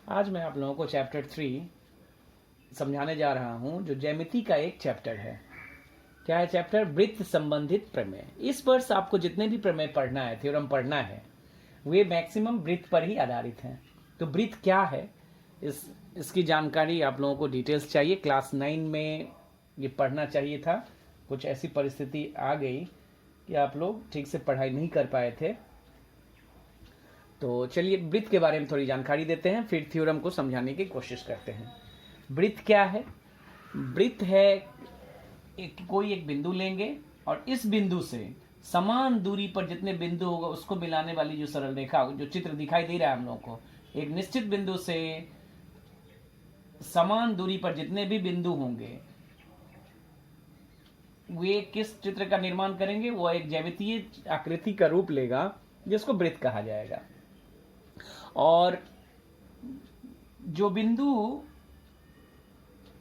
आज मैं आप लोगों को चैप्टर 3 समझाने जा रहा हूं, जो ज्यामिति का एक चैप्टर है। क्या है चैप्टर? वृत्त संबंधित प्रमेय। इस वर्ष आपको जितने भी प्रमेय पढ़ना है, थ्योरम पढ़ना है, वे मैक्सिमम वृत्त पर ही आधारित हैं। तो वृत्त क्या है, इसकी जानकारी आप लोगों को डिटेल्स चाहिए। क्लास 9 में ये पढ़ना चाहिए था। कुछ ऐसी परिस्थिति आ गई कि आप लोग ठीक से पढ़ाई नहीं कर पाए थे। तो चलिए वृत्त के बारे में थोड़ी जानकारी देते हैं, फिर थ्योरम को समझाने की कोशिश करते हैं। वृत्त क्या है? वृत्त है कोई एक बिंदु लेंगे और इस बिंदु से समान दूरी पर जितने बिंदु होगा उसको मिलाने वाली जो सरल रेखा, जो चित्र दिखाई दे रहा है हम लोगों को, एक निश्चित बिंदु से समान दूरी पर जितने भी बिंदु होंगे वे किस चित्र का निर्माण करेंगे? वो एक ज्यामितीय आकृति का रूप लेगा जिसको वृत्त कहा जाएगा। और जो बिंदु,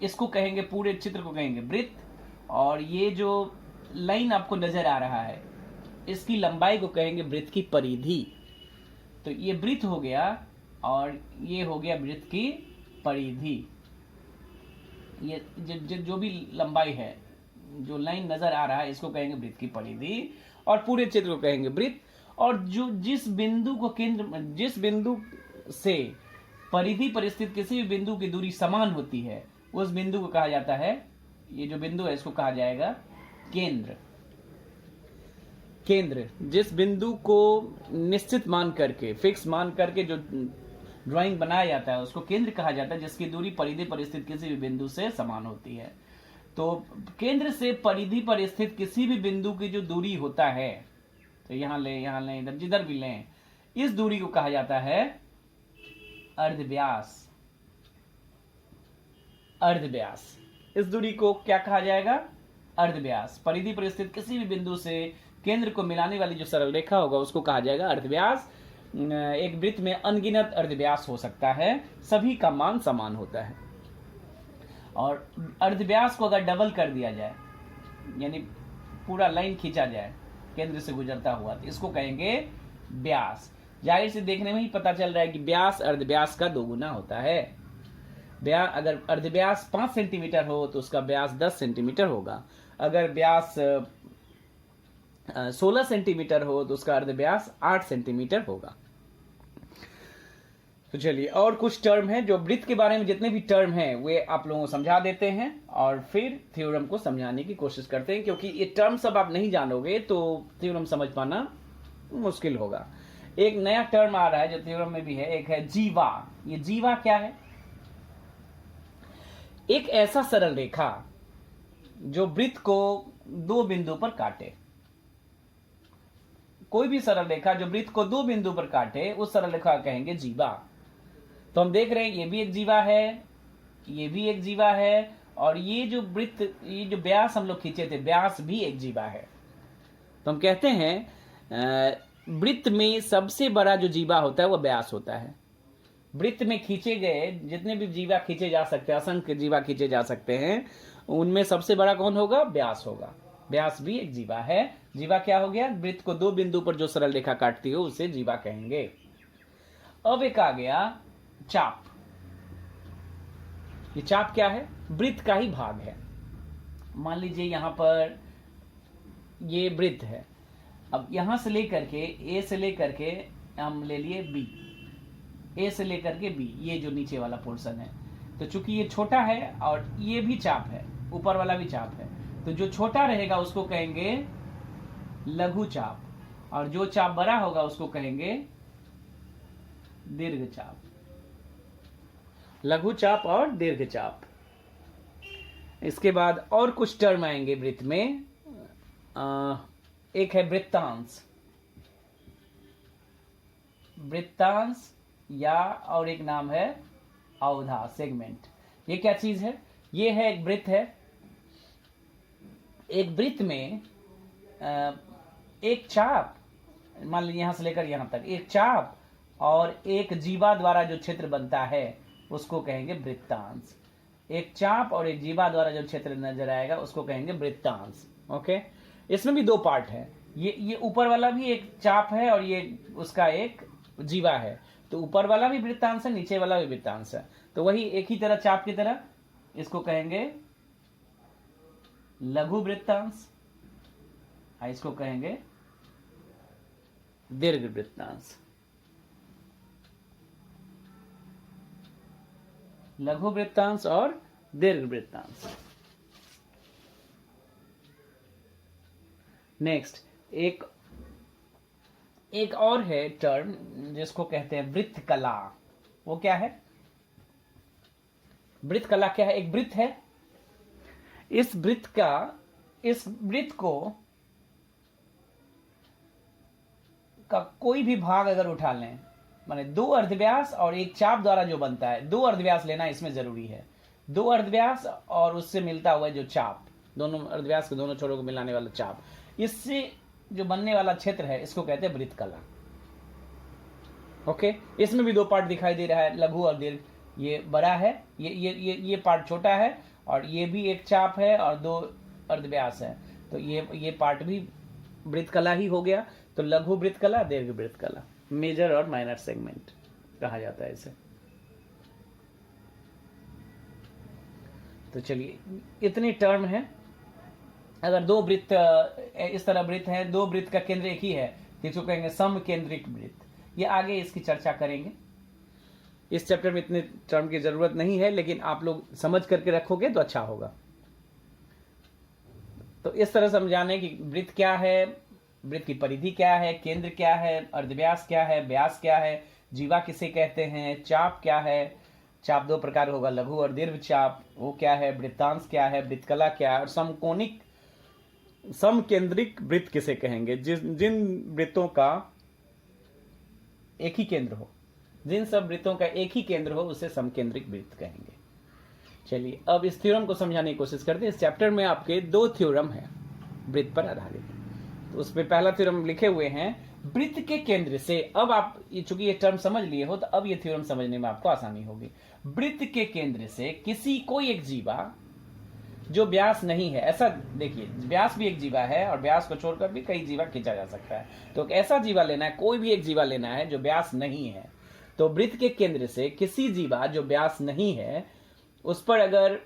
इसको कहेंगे, पूरे चित्र को कहेंगे वृत्त। और ये जो लाइन आपको नजर आ रहा है इसकी लंबाई को कहेंगे वृत्त की परिधि। तो ये वृत्त हो गया और ये हो गया वृत्त की परिधि। ये जो भी लंबाई है, जो लाइन नजर आ रहा है, इसको कहेंगे वृत्त की परिधि और पूरे चित्र को कहेंगे वृत्त। और जो जिस बिंदु से परिधि पर स्थित किसी भी बिंदु की दूरी समान होती है उस बिंदु को कहा जाता है, ये जो बिंदु है इसको कहा जाएगा केंद्र। जिस बिंदु को निश्चित मान करके, फिक्स मान करके जो ड्राइंग बनाया जाता है उसको केंद्र कहा जाता है, जिसकी दूरी परिधि पर स्थित किसी भी बिंदु से समान होती है। तो केंद्र से परिधि पर स्थित किसी भी बिंदु की जो दूरी होता है, तो यहां लें, इधर जिधर भी लें, इस दूरी को कहा जाता है अर्धव्यास। इस दूरी को क्या कहा जाएगा? अर्धव्यास। परिधि पर स्थित किसी भी बिंदु से केंद्र को मिलाने वाली जो सरल रेखा होगा उसको कहा जाएगा अर्धव्यास। एक वृत्त में अनगिनत अर्धव्यास हो सकता है, सभी का मान समान होता है। और अर्धव्यास को अगर डबल कर दिया जाए, यानी पूरा लाइन खींचा जाए केंद्र से गुजरता हुआ, तो इसको कहेंगे व्यास। जाहिर से देखने में ही पता चल रहा है कि व्यास अर्धव्यास का 2 गुना होता है। अगर अर्धव्यास 5 सेंटीमीटर हो तो उसका व्यास 10 सेंटीमीटर होगा। अगर व्यास 16 सेंटीमीटर हो तो उसका अर्धव्यास 8 सेंटीमीटर होगा। तो चलिए, और कुछ टर्म है जो वृत्त के बारे में, जितने भी टर्म हैं वे आप लोगों को समझा देते हैं और फिर थ्योरम को समझाने की कोशिश करते हैं, क्योंकि ये टर्म सब आप नहीं जानोगे तो थ्योरम समझ पाना मुश्किल होगा। एक नया टर्म आ रहा है जो थ्योरम में भी है, एक है जीवा। ये जीवा क्या है? एक ऐसा सरल रेखा जो वृत्त को 2 बिंदु पर काटे। कोई भी सरल रेखा जो वृत्त को 2 बिंदु पर काटे उस सरल रेखा कहेंगे जीवा। तो हम देख रहे हैं ये भी एक जीवा है, ये भी एक जीवा है, और ये जो वृत्त, ये जो व्यास हम लोग खींचे थे, व्यास भी एक जीवा है। तो हम कहते हैं वृत्त में सबसे बड़ा जो जीवा होता है वो व्यास होता है। वृत्त में खींचे गए जितने भी जीवा खींचे जा सकते हैं, असंख्य जीवा खींचे जा सकते हैं, उनमें सबसे बड़ा कौन होगा? व्यास होगा। व्यास भी एक जीवा है। जीवा क्या हो गया? वृत्त को 2 बिंदु पर जो सरल रेखा काटती हो उसे जीवा कहेंगे। अब एक आ गया चाप। ये चाप क्या है? वृत्त का ही भाग है। मान लीजिए यहां पर ये वृत्त है। अब यहां से लेकर के, ए से लेकर के हम ले लिए बी, ए से लेकर के बी, ये जो नीचे वाला पोर्शन है, तो चूंकि ये छोटा है और ये भी चाप है, ऊपर वाला भी चाप है, तो जो छोटा रहेगा उसको कहेंगे लघु चाप, और जो चाप बड़ा होगा उसको कहेंगे दीर्घ चाप। लघु चाप और दीर्घ चाप। इसके बाद और कुछ टर्म आएंगे वृत्त में। एक है वृत्तांश। या और एक नाम है अवधा, सेगमेंट। ये क्या चीज है? ये है एक वृत्त है। एक वृत्त में एक चाप, मान लीजिए यहां से लेकर यहां तक एक चाप और एक जीवा द्वारा जो क्षेत्र बनता है उसको कहेंगे वृत्तांश। एक चाप और एक जीवा द्वारा जो क्षेत्र नजर आएगा उसको कहेंगे वृत्तांश। ओके, इसमें भी 2 पार्ट है। ये ऊपर वाला भी एक चाप है और ये उसका एक जीवा है। तो ऊपर वाला भी वृत्तांश है, नीचे वाला भी वृत्तांश है, तो वही एक ही तरह चाप की तरह इसको कहेंगे लघु वृत्तांश, इसको कहेंगे दीर्घ वृत्तांश। लघु वृत्तांश और दीर्घ वृत्तांश। नेक्स्ट एक और है टर्म जिसको कहते हैं वृत्त कला। वो क्या है? वृत्त कला क्या है? एक वृत्त है, इस वृत्त का कोई भी भाग अगर उठा लें, माने 2 अर्धव्यास और एक चाप द्वारा जो बनता है, 2 अर्धव्यास लेना इसमें जरूरी है, 2 अर्धव्यास और उससे मिलता हुआ जो चाप, दोनों अर्धव्यास के दोनों छोरों को मिलाने वाला चाप, इससे जो बनने वाला क्षेत्र है इसको कहते हैं वृत्त कला। ओके, इसमें भी 2 पार्ट दिखाई दे रहा है, लघु और दीर्घ। ये बड़ा है, ये पार्ट छोटा है, और ये भी एक चाप है और 2 अर्धव्यास है, तो ये पार्ट भी वृत्त कला ही हो गया। तो लघु वृत्त कला, दीर्घ वृत्त कला, मेजर और माइनर सेगमेंट कहा जाता है इसे। तो चलिए, इतनी टर्म है। अगर 2 वृत्त इस तरह वृत्त है, 2 वृत्त का केंद्र एक ही है, तो इसको कहेंगे समकेंद्रिक वृत्त। ये आगे इसकी चर्चा करेंगे। इस चैप्टर में इतने टर्म की जरूरत नहीं है, लेकिन आप लोग समझ करके रखोगे तो अच्छा होगा। तो इस तरह समझाने कि वृत्त क्या है, वृत्त की परिधि क्या है, केंद्र क्या है, अर्धव्यास क्या है, व्यास क्या है, जीवा किसे कहते हैं, चाप क्या है, चाप 2 प्रकार होगा, लघु और दीर्घ चाप, वो क्या है, वृत्तांश क्या है, वृत्त कला क्या है, और समकेंद्रिक वृत्त किसे कहेंगे, जिन वृत्तों का एक ही केंद्र हो, जिन सब वृत्तों का एक ही केंद्र हो उसे समकेंद्रिक वृत्त कहेंगे। चलिए, अब इस थ्योरम को समझाने की कोशिश करते हैं। इस चैप्टर में आपके 2 थ्योरम हैं वृत्त पर आधारित। तो उसमें पहला थ्योरम लिखे हुए हैं, वृत्त के केंद्र से। अब आप चूंकि ये टर्म समझ लिए हो, तो अब ये थ्योरम समझने में आपको आसानी होगी। वृत्त के केंद्र से कोई एक जीवा जो व्यास नहीं है, ऐसा देखिए, व्यास भी एक जीवा है और व्यास को छोड़कर भी कई जीवा खींचा जा सकता है, तो ऐसा जीवा लेना है, कोई भी एक जीवा लेना है जो व्यास नहीं है। तो वृत्त के केंद्र से किसी जीवा जो व्यास नहीं है, उस पर अगर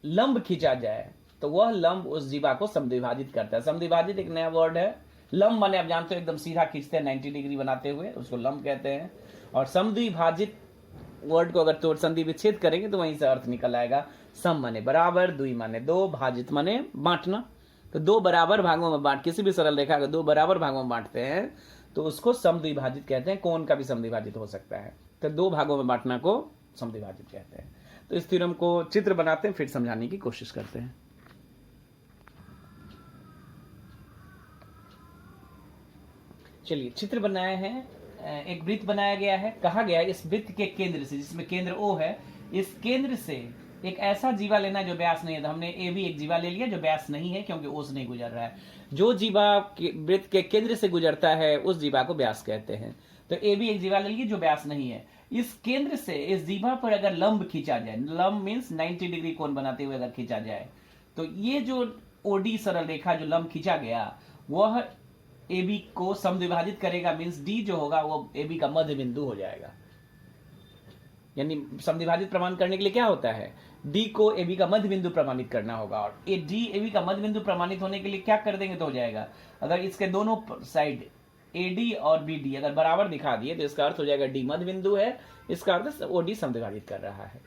लंब खींचा जाए तो वह लंब उस जीवा को समद्विभाजित करता है। समद्विभाजित एक नया वर्ड है। लंब माने आप जानते हो एकदम सीधा खींचते हैं 90 डिग्री बनाते हुए, उसको लंब कहते हैं। और समद्विभाजित वर्ड को अगर तोड़ संधि विच्छेद करेंगे तो वहीं से अर्थ निकल आएगा। सम माने बराबर, द्वि माने 2, भाजित माने बांटना। तो 2 बराबर भागों में बांट, किसी भी सरल रेखा को 2 बराबर भागों में बांटते हैं तो उसको समद्विभाजित कहते हैं। कोण का भी समद्विभाजित हो सकता है, तो 2 भागों में बांटना को समद्विभाजित कहते हैं। तो इस थ्योरम को चित्र बनाते हैं, फिर समझाने की कोशिश करते हैं। चलिए, चित्र बनाए हैं, एक वृत्त बनाया गया है। कहा गया है इस वृत्त के केंद्र से, जिसमें केंद्र O है, इस केंद्र से एक ऐसा जीवा लेना है जो व्यास नहीं है। तो हमने ए भी एक जीवा ले लिया जो व्यास नहीं है, क्योंकि O से नहीं गुजर रहा है। जो जीवा वृत्त के केंद्र से गुजरता है उस जीवा को व्यास कहते हैं। तो ए भी एक जीवा ले लिया जो व्यास नहीं है। इस केंद्र से इस जीवा पर अगर लंब खींचा जाए, लंब मीन्स 90 डिग्री कोण बनाते हुए अगर खींचा जाए, तो ये जो OD सरल रेखा जो लंब खींचा गया वह AB को समद्विभाजित करेगा, मीन्स D जो होगा वो AB का मध्य बिंदु हो जाएगा। यानी समद्विभाजित प्रमाण करने के लिए क्या होता है, D को AB का मध्य बिंदु प्रमाणित करना होगा, और D AB का मध्य बिंदु प्रमाणित होने के लिए क्या कर देंगे तो हो जाएगा, अगर इसके दोनों साइड AD और BD अगर बराबर दिखा दिए तो इसका अर्थ हो जाएगा D मध्य बिंदु है, इसका अर्थ OD समद्विभाजित कर रहा है।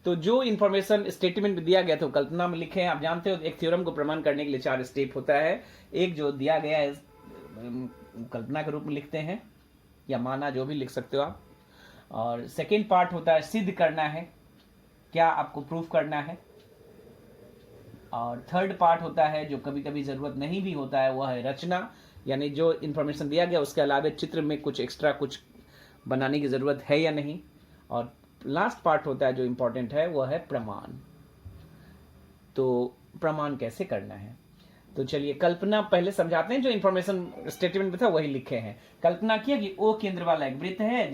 तो जो इंफॉर्मेशन स्टेटमेंट में दिया गया था कल्पना में लिखे हैं। आप जानते हो एक थ्योरम को प्रमाण करने के लिए 4 स्टेप होता है। एक जो दिया गया है कल्पना के रूप में लिखते हैं, या माना, जो भी लिख सकते हो आप। और सेकेंड पार्ट होता है सिद्ध करना है, क्या आपको प्रूफ करना है। और थर्ड पार्ट होता है जो कभी कभी जरूरत नहीं भी होता है, वह है रचना, यानी जो इंफॉर्मेशन दिया गया उसके अलावा चित्र में कुछ एक्स्ट्रा कुछ बनाने की जरूरत है या नहीं। और लास्ट पार्ट होता है जो इंपॉर्टेंट है, वह है प्रमाण। तो प्रमाण कैसे करना है, तो चलिए कल्पना पहले समझाते हैं। जो इंफॉर्मेशन स्टेटमेंट में था वही लिखे हैं। कल्पना किया कि O केंद्र वाला एक वृत्त है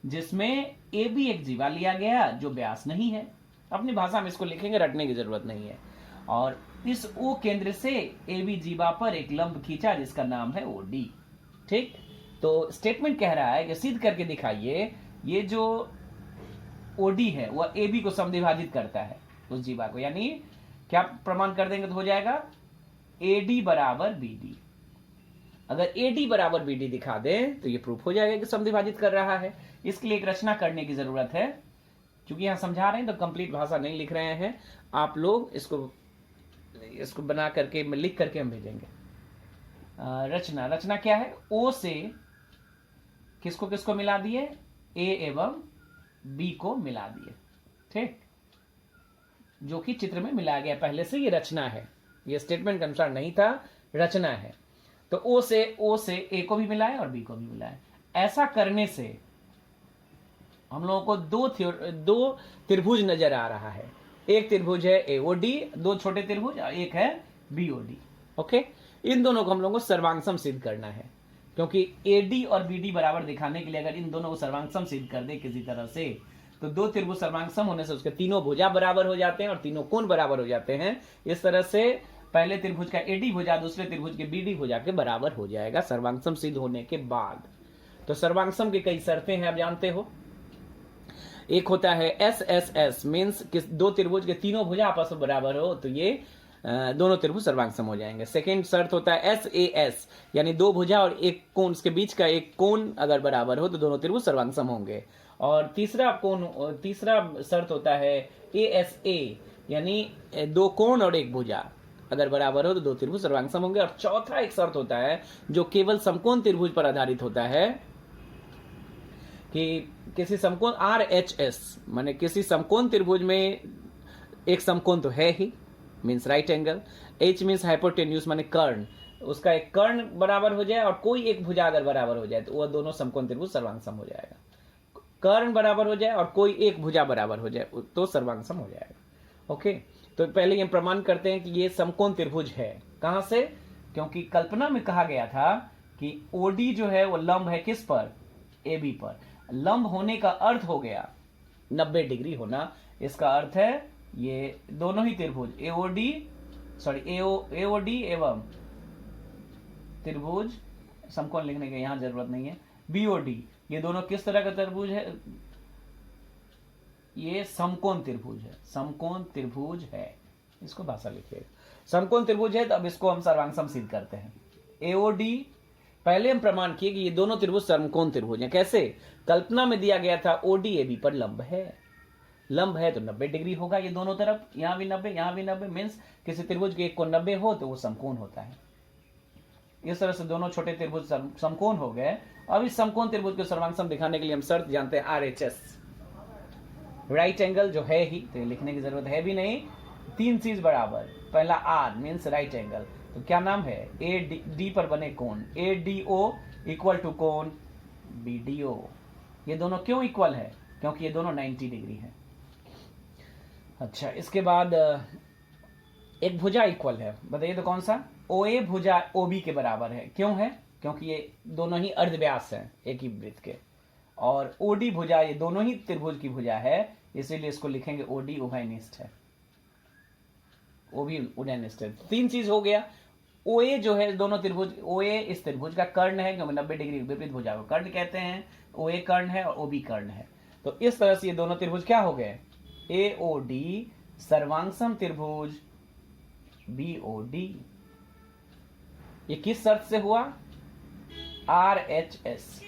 जिसमें AB एक जीवा लिया गया जो व्यास नहीं है। अपनी भाषा में इसको लिखेंगे, रटने की जरूरत नहीं है। और इस O केंद्र से AB जीवा पर एक लंब खींचा जिसका नाम है OD। ठीक, तो स्टेटमेंट कह रहा है कि सिद्ध करके दिखाइए ये जो ओडी है वह ए बी को समद्विभाजित करता है उस जीवा को, यानी क्या प्रमाण कर देंगे तो हो जाएगा एडी बराबर बीडी। अगर एडी बराबर बीडी दिखा दें तो ये प्रूफ हो जाएगा कि समद्विभाजित कर रहा है। इसके लिए एक रचना करने की जरूरत है, क्योंकि यहां समझा रहे हैं तो कंप्लीट भाषा नहीं लिख रहे हैं आप लोग, इसको बना करके लिख करके हम भेजेंगे। रचना क्या है, ओ से किसको किसको मिला दिए, ए एवं बी को मिला दिए, ठीक, जो कि चित्र में मिला गया पहले से। ये रचना है, ये स्टेटमेंट के अनुसार नहीं था, रचना है। तो ओ से ए को भी मिलाए और बी को भी मिलाए। ऐसा करने से हम लोगों को दो त्रिभुज नजर आ रहा है। एक त्रिभुज है एओडी, दो छोटे त्रिभुज, और एक है बीओडी। ओके, इन दोनों को हम लोगों को सर्वांगसम सिद्ध करना है, क्योंकि एडी और बीडी बराबर दिखाने के लिए अगर इन दोनों को सर्वांगसम सिद्ध कर दे किसी तरह से, तो दो त्रिभुज सर्वांगसम होने से उसके तीनों भुजा बराबर हो जाते हैं और तीनों कोण बराबर हो जाते हैं। इस तरह से पहले त्रिभुज का एडी भुजा दूसरे त्रिभुज के बीडी भुजा के बराबर हो जाएगा सर्वांगसम सिद्ध होने के बाद। तो सर्वांगसम की कई शर्तें हैं, आप जानते हो। एक होता है एस एस एस, मीन्स दो त्रिभुज के तीनों भुजा आपस में बराबर हो तो ये दोनों त्रिभुज सर्वांगसम हो जाएंगे। सेकेंड शर्त होता है एस ए एस, यानी दो भुजा और एक कोण, उसके बीच का एक कोण अगर बराबर हो तो दोनों त्रिभुज सर्वांगसम होंगे। और तीसरा शर्त होता है ए एस ए, यानी दो कोण और एक भुजा अगर बराबर हो तो दो त्रिभुज सर्वांगसम होंगे। और चौथा एक शर्त होता है जो केवल समकोण त्रिभुज पर आधारित होता है कि किसी समकोण आर एच एस, माने किसी समकोण त्रिभुज में एक समकोण तो है ही, means right angle, H means hypotenuse माने कर्ण, उसका एक कर्ण बराबर हो जाए और कोई एक भुजा अगर बराबर हो जाए तो वह दोनों समकोण त्रिभुज सर्वांगसम हो जाएगा। कर्ण बराबर हो जाए और कोई एक भुजा बराबर हो जाए तो सर्वांगसम हो जाएगा। ओके, तो पहले हम प्रमाण करते हैं कि ये समकोण त्रिभुज है। कहां से, क्योंकि कल्पना में कहा गया था कि ओडी जो है वो लंब है किस पर, ए बी पर। लंब होने का अर्थ हो गया 90 डिग्री होना। इसका अर्थ है ये दोनों ही त्रिभुज एओडी एवं त्रिभुज, समकोण लिखने की यहां जरूरत नहीं है, बीओडी, ये दोनों किस तरह का त्रिभुज है, ये समकोण त्रिभुज है, समकोण त्रिभुज है। इसको भाषा लिखिएगा, समकोण त्रिभुज है। तो अब इसको हम सर्वांगसम सिद्ध करते हैं। एओडी पहले हम प्रमाण किए कि ये दोनों त्रिभुज समकोण त्रिभुज हैं। कैसे, कल्पना में दिया गया था ओडी ए बी पर लंब है, लंब है तो 90 डिग्री होगा ये दोनों तरफ, यहां भी 90 यहां भी 90, मीन्स किसी त्रिभुज के एक कोण 90 हो तो वो समकोण होता है। इस तरह से दोनों छोटे त्रिभुज समकोण हो गए। अब इस समकोण त्रिभुज को सर्वांगसम दिखाने के लिए हम शर्त जानते हैं RHS, राइट एंगल जो है ही, तो लिखने की जरूरत है भी नहीं। तीन चीज बराबर, पहला R मीन्स राइट एंगल, तो क्या नाम है, ए डी पर बने कोण ADO इक्वल टू कोण BDO। ये दोनों क्यों इक्वल है, क्योंकि ये दोनों 90 डिग्री है। अच्छा, इसके बाद एक भुजा इक्वल है, बताइए तो कौन सा, OA भुजा OB के बराबर है। क्यों है, क्योंकि ये दोनों ही अर्धव्यास हैं एक ही वृत्त के। और OD भुजा ये दोनों ही त्रिभुज की भुजा है, इसीलिए इसको लिखेंगे OD उभयनिष्ठ है, वो भी उभयनिष्ठ है। तीन चीज हो गया। OA जो है दोनों त्रिभुज, OA इस त्रिभुज का कर्ण है, क्योंकि 90 डिग्री विपरीत भुजा को कर्ण कहते हैं। OA कर्ण है और OB कर्ण है। तो इस तरह से ये दोनों त्रिभुज क्या हो गए, AOD सर्वांगसम त्रिभुज BOD। ये किस शर्त से हुआ, RHS,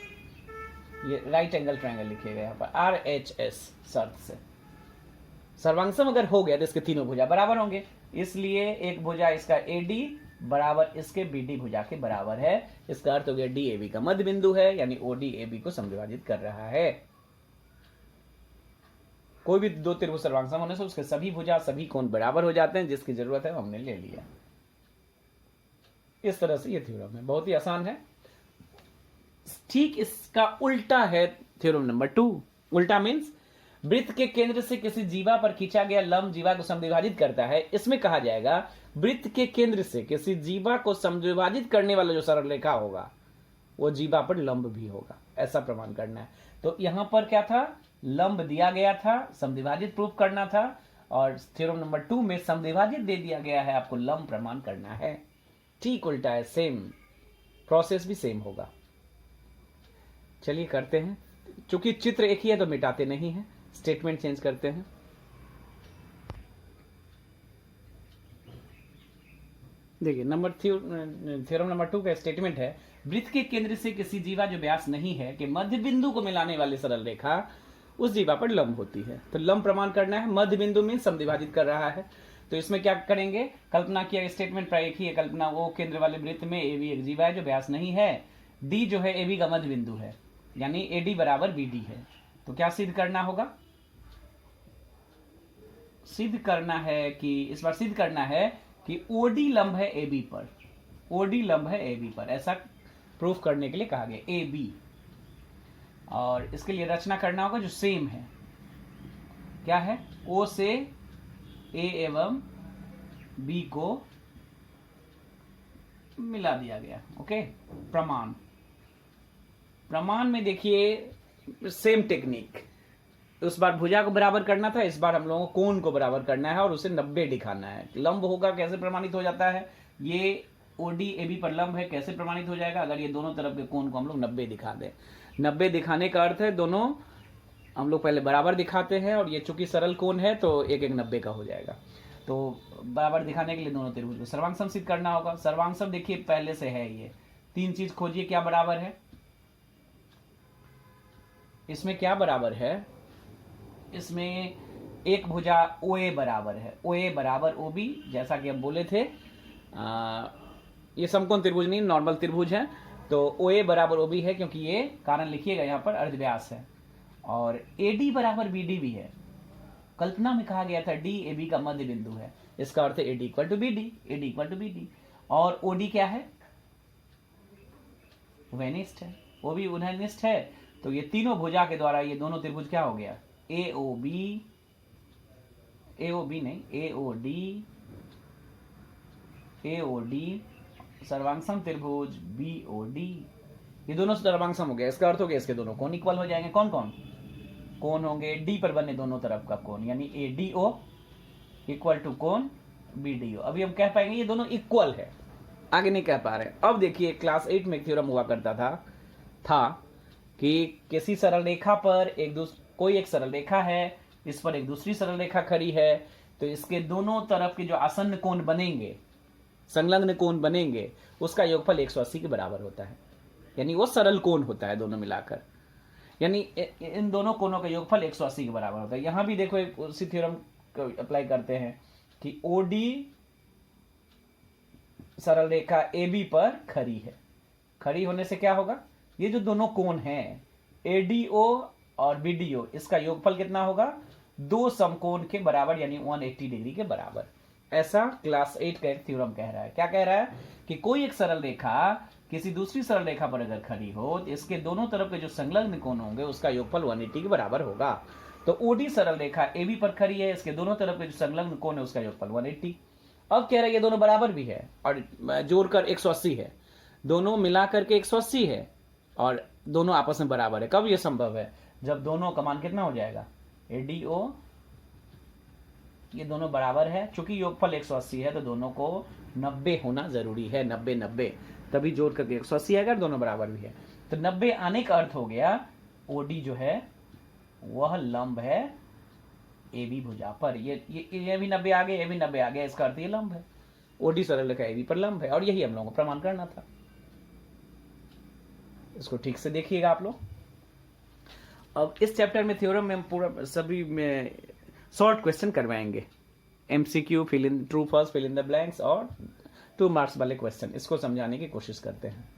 ये राइट एंगल ट्रायंगल लिखिएगा यहाँ पर, RHS शर्त से सर्वांगसम अगर हो गया तो इसके तीनों भुजा बराबर होंगे। इसलिए एक भुजा इसका AD बराबर इसके BD भुजा के बराबर है। इसका अर्थ हो गया DAB का मध्य बिंदु है, यानी OD AB को समद्विभाजित कर रहा है। कोई भी दो त्रिभुज सर्वांगसम होने से उसके सभी भुजा सभी कोण बराबर हो जाते हैं, जिसकी जरूरत है हमने ले लिया। इस तरह से ये थ्योरम है, बहुत ही आसान है। ठीक इसका उल्टा है थ्योरम नंबर 2। उल्टा मीन्स वृत्त के केंद्र से किसी जीवा पर खींचा गया लंब जीवा को समद्विभाजित करता है। इसमें कहा जाएगा वृत्त के केंद्र से किसी जीवा को समद्विभाजित करने वाला जो सरल रेखा होगा वो जीवा पर लंब भी होगा, ऐसा प्रमाण करना है। तो यहां पर क्या था, लंब दिया गया था, समद्विभाजित प्रूफ करना था, और थ्योरम नंबर 2 में समद्विभाजित दे दिया गया है, आपको लंब प्रमाण करना है। ठीक उल्टा है, सेम प्रोसेस भी सेम होगा। चलिए करते हैं। चूंकि चित्र एक ही है तो मिटाते नहीं हैं, स्टेटमेंट चेंज करते हैं। देखिए थ्योरम नंबर 2 का स्टेटमेंट है, वृत्त के केंद्र से किसी जीवा जो व्यास नहीं है के मध्य बिंदु को मिलाने वाली सरल रेखा उस जीवा पर लंब होती है। तो लंब प्रमाण करना है, मध्य बिंदु में समद्विभाजित कर रहा है। तो इसमें क्या करेंगे, कल्पना किया स्टेटमेंट प्राय एक ही है। कल्पना वो केंद्र वाले वृत्त में AB एक जीवा है जो व्यास नहीं है, D जो है AB का मध्य बिंदु है, यानी AD बराबर BD है। तो क्या सिद्ध करना होगा, सिद्ध करना है कि इस बार सिद्ध करना है कि OD लंब है AB पर, OD लंब है AB पर, ऐसा प्रूफ करने के लिए कहा गया AB। और इसके लिए रचना करना होगा जो सेम है, क्या है, O से A एवं B को मिला दिया गया। ओके, प्रमाण, प्रमाण में देखिए सेम टेक्निक, उस बार भुजा को बराबर करना था, इस बार हम लोगों को कोण को बराबर करना है और उसे 90 दिखाना है। लंब होगा कैसे प्रमाणित हो जाता है, ये OD AB पर लंब है, कैसे प्रमाणित हो जाएगा, अगर ये दोनों तरफ के कोण को हम लोग 90 दिखा दें। 90 दिखाने का अर्थ है दोनों हम लोग पहले बराबर दिखाते हैं, और ये चूंकि सरल कोण है तो एक 90 का हो जाएगा। तो बराबर दिखाने के लिए दोनों त्रिभुज को सर्वांग सिद्ध करना होगा। सर्वांग देखिए पहले से है, ये 3 चीज खोजिए क्या बराबर है, इसमें क्या बराबर है, इसमें एक भुजा OA बराबर है, OA बराबर OB, जैसा कि हम बोले थे। ये समकोण त्रिभुज नहीं, नॉर्मल त्रिभुज है, तो OA बराबर OB है, क्योंकि ये कारण लिखिएगा यहाँ पर अर्धव्यास है। और AD बराबर BD भी है, कल्पना में कहा गया था D AB का मध्य बिंदु है, इसका अर्थ है AD equal to BD, AD equal to BD। और OD क्या है, वेनिस्ट है, OB उन्हेनिस्ट है। तो ये तीनों भुजा के द्वारा ये दोनों त्रिभुज क्या हो गया, AOB नहीं AOD सर्वांगसम त्रिभुज BOD, ये दोनों सर्वांगसम हो गया। इसका अर्थ हो गया इसके दोनों कोण इक्वल हो जाएंगे। कौन कौन कोण होंगे, D पर बने दोनों तरफ का कोण, यानी ADO इक्वल टू कोण BDO। अभी हम कह पाएंगे ये दोनों इक्वल है, आगे नहीं कह पा रहे। अब देखिए क्लास 8 में एक थ्योरम हुआ करता था कि किसी सरल रेखा पर कोई एक सरल रेखा है, इस पर एक दूसरी सरल रेखा खड़ी है, तो इसके दोनों तरफ के जो आसन्न कोण बनेंगे, संलग्न कोण बनेंगे, उसका योगफल 180 के बराबर होता है, यानी वो सरल कोण होता है दोनों मिलाकर, यानी इन दोनों कोणों का योगफल 180 के बराबर होता है। यहां भी देखो एक उसी थ्योरम को अप्लाई करते हैं कि OD सरल रेखा AB पर खड़ी है, खड़ी होने से क्या होगा, ये जो दोनों कोण हैं ADO और BDO, इसका योगफल कितना होगा, 2 समकोण के बराबर, यानी 180 डिग्री के बराबर। ऐसा क्लास 8 का एक थ्योरम कह रहा है। क्या कह रहा है कि कोई एक सरल रेखा किसी दूसरी सरल रेखा पर अगर खड़ी हो तो इसके दोनों तरफ के जो संलग्न कोण होंगे उसका योगफल 180 के बराबर होगा। तो OD सरल रेखा AB पर खड़ी है, इसके दोनों तरफ के जो संलग्न कोण है उसका योगफल 180। अब कह रहा है ये दोनों बराबर भी है और जोड़कर 180 है, दोनों मिलाकर के 180 है और दोनों आपस में बराबर है। कब ये संभव है, जब दोनों का मान कितना हो जाएगा, ADO, ये दोनों बराबर है, चूंकि योगफल 180 है तो दोनों को 90 होना जरूरी है, 90 तभी जोड़ करके 180 आएगा, दोनों बराबर भी है। तो 90 आने का अर्थ हो गया OD जो है वह लंब है AB भुजा पर। ये भी 90 आ गया, ये भी 90 आ गया, इसका अर्थ ये लंब है, OD सरल रेखा AB पर लंब है, और यही हम लोगों को प्रमाण करना था। इसको ठीक से देखिएगा आप लोग। अब इस चैप्टर में थ्योरम में पूरा सभी में शॉर्ट क्वेश्चन करवाएंगे, MCQ, fill in true false, fill in the blanks और 2 मार्क्स वाले क्वेश्चन, इसको समझाने की कोशिश करते हैं।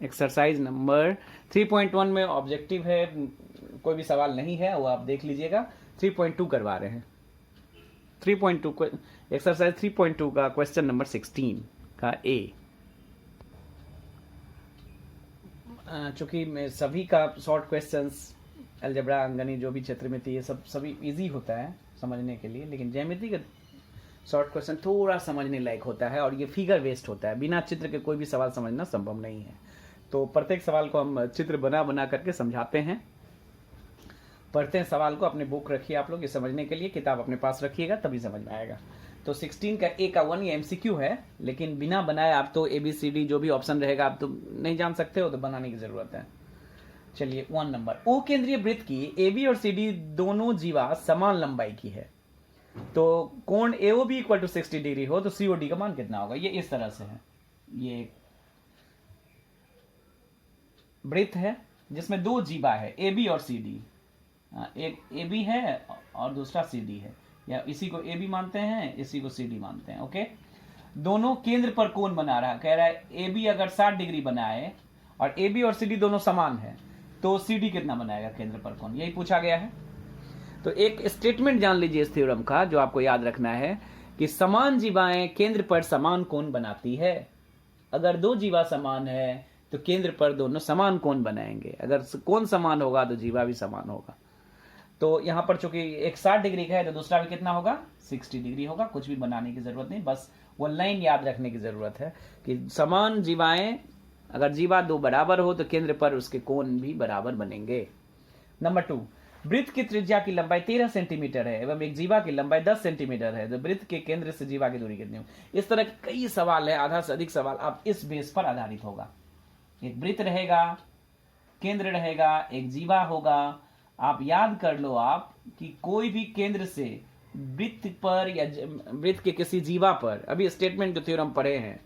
एक्सरसाइज नंबर 3.1 में ऑब्जेक्टिव है, कोई भी सवाल नहीं है, वो आप देख लीजिएगा। 3.2 करवा रहे हैं, 3.2 एक्सरसाइज 3.2 का क्वेश्चन नंबर 16 का A। चूंकि मैं सभी का शॉर्ट क्वेश्चंस अलजेब्रा, अंगनी जो भी क्षेत्र में थी, ये सभी इजी होता है समझने के लिए, लेकिन ज्यामिति का शॉर्ट क्वेश्चन थोड़ा समझने लायक होता है और ये फिगर बेस्ड होता है, बिना चित्र के कोई भी सवाल समझना संभव नहीं है। तो प्रत्येक सवाल को हम चित्र बना करके समझाते हैं, पढ़ते हैं सवाल को। अपने बुक रखिए आप लोग ये समझने के लिए, किताब अपने पास रखिएगा तभी समझ में आएगा। तो 16 का ए का 1 ये एमसीक्यू है, लेकिन बिना बनाए आप तो ABCD जो भी ऑप्शन रहेगा आप तो नहीं जान सकते हो, तो बनाने की जरूरत है। चलिए 1 नंबर, ओ केंद्रीय वृत्त की AB और CD दोनों जीवा समान लंबाई की है, तो कोण AOB इक्वल टू 60 डिग्री हो तो COD का मान कितना होगा। ये इस तरह से है, ये वृत्त है जिसमें दो जीवा है AB और CD, एक AB है और दूसरा CD है, या इसी को AB मानते हैं, इसी को CD मानते हैं। ओके, दोनों केंद्र पर कोण बना रहा है, कह रहा है AB अगर 60 डिग्री बनाए और AB और CD दोनों समान है तो CD कितना बनाएगा केंद्र पर कोण, यही पूछा गया है। तो एक स्टेटमेंट जान लीजिए इस थ्योरम का जो आपको याद रखना है कि समान जीवाएं केंद्र पर समान कोण बनाती है। अगर दो जीवा समान है तो केंद्र पर दोनों समान कोण बनाएंगे, अगर कोण समान होगा तो जीवा भी समान होगा। तो यहां पर चूंकि एक 60 डिग्री का है तो दूसरा भी कितना होगा, 60 डिग्री होगा। कुछ भी बनाने की जरूरत नहीं, बस वो लाइन याद रखने की जरूरत है कि समान जीवाएं, अगर जीवा दो बराबर हो तो केंद्र पर उसके कोण भी बराबर बनेंगे। नंबर 2, वृत्त की त्रिज्या की लंबाई 13 सेंटीमीटर है एवं एक जीवा की लंबाई 10 सेंटीमीटर है, तो वृत्त के केंद्र से जीवा की दूरी कितनी हो। इस तरह के कई सवाल है, आधा से अधिक सवाल आप इस बेस पर आधारित होगा। एक वृत्त रहेगा, केंद्र रहेगा, एक जीवा होगा। आप याद कर लो आप कि कोई भी केंद्र से वृत्त पर या वृत्त के किसी जीवा पर, अभी स्टेटमेंट जो थ्योरम पढ़े हैं,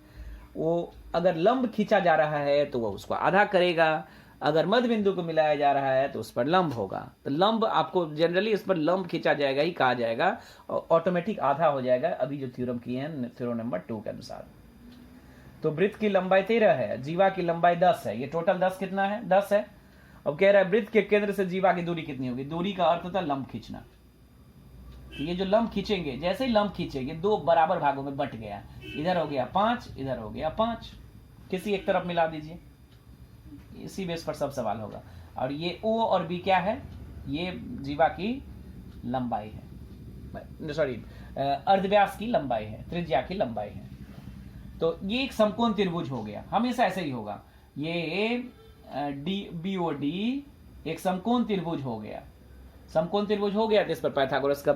वो अगर लंब खींचा जा रहा है तो वह उसको आधा करेगा, अगर मध्य बिंदु को मिलाया जा रहा है तो उस पर लंब होगा। तो लंब आपको जनरली इस पर लंब खींचा जाएगा ही कहा जाएगा, और ऑटोमेटिक आधा हो जाएगा अभी जो थ्योरम किए हैं थ्योरम नंबर 2 के अनुसार। तो वृत्त की लंबाई 13 है, जीवा की लंबाई 10 है, ये टोटल 10 कितना है, 10 है। अब कह रहा है वृत्त के केंद्र से जीवा की दूरी कितनी होगी। दूरी का अर्थ होता है लंब खींचना। तो ये जो लंब खींचेंगे, जैसे ही लंब खींचेंगे दो बराबर भागों में बट गया, इधर हो गया 5, इधर हो गया 5, किसी एक तरफ मिला दीजिए, इसी बेस पर सब सवाल होगा। और ये O और B क्या है, ये जीवा की लंबाई है, सॉरी अर्धव्यास की लंबाई है, त्रिज्या की लंबाई है। तो ये एक समकोण त्रिभुज हो गया, हमेशा ऐसे ही होगा। ये BOD एक समकोण त्रिभुज हो गया, समकोण त्रिभुज हो गया तो इस पर पाइथागोरस का